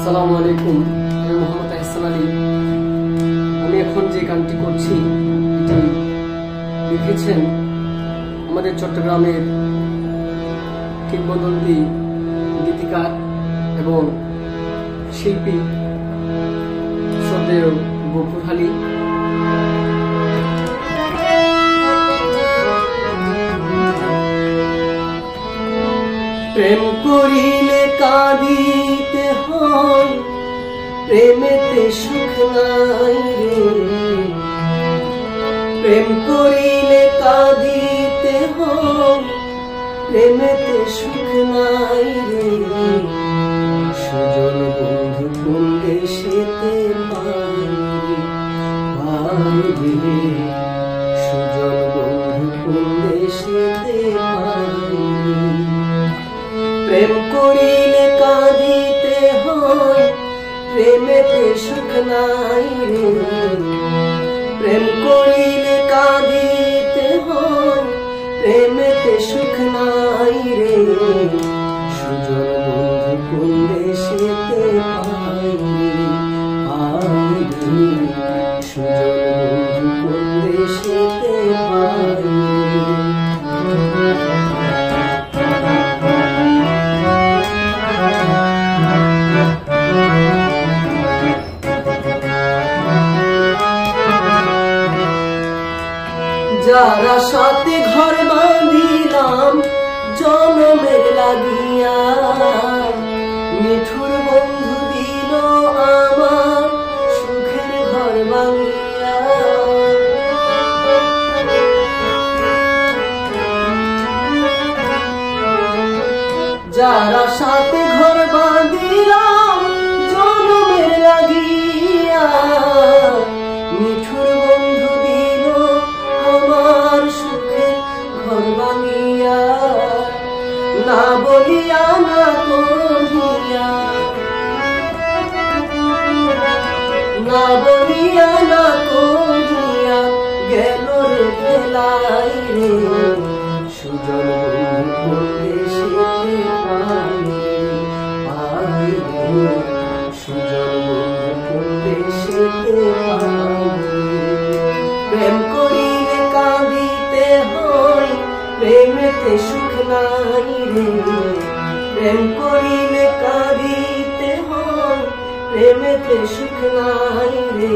আসসালামু আলাইকুম, আমি মোহাম্মদ আহসান আলী। আমি এখন যে গানটি করছি এটি লিখেছেন আমাদের চট্টগ্রামের কিংবদন্তি গীতিকার এবং শিল্পী শ্রদ্ধেয় গফুর আলী। প্রেম করিলে কাঁদিতে হয়, প্রেমেতে সুখ নাই রে। প্রেম করিলে কাঁদিতে হয়, প্রেমেতে সুখ নাই রে। সুজন বন্ধু কোন দেশেতে পাই রে। সুজন বন্ধু কোন দেশেতে পাই। প্রেম করিলে কাঁদিতে হয়, প্রেমেতে সুখ নাই রে। প্রেম করিলে কাঁদিতে হয়, প্রেমেতে সুখ নাই রে। সুজন বন্ধু কোন দেশেতে পাই রে। সুজন বন্ধু কোন দেশেতে পাই। যারা সাথে ঘর বাঁধিলাম জনমের লাগিয়া, মিঠুর বন্ধু দিল আমার সুখের ঘর ভাঙিয়া। যারা সাথে ঘর বাঁধিলাম জনমের লাগিয়া, মিঠুর বন্ধু দিল আমার সুখের ঘর ভাঙিয়া। না বলিয়া না কহিয়া, না বলিয়া না কহিয়া গেল রে ফেলাই রে। সুজন বন্ধু কোন দেশেতে পাই রে। সুজন বন্ধু কোন দেশেতে পাই। প্রেম করিলে কাঁদিতে হয়, প্রেমেতে সুখ নাই রে। প্রেম করিলে কাঁদিতে হয়, প্রেমেতে সুখ নাই রে।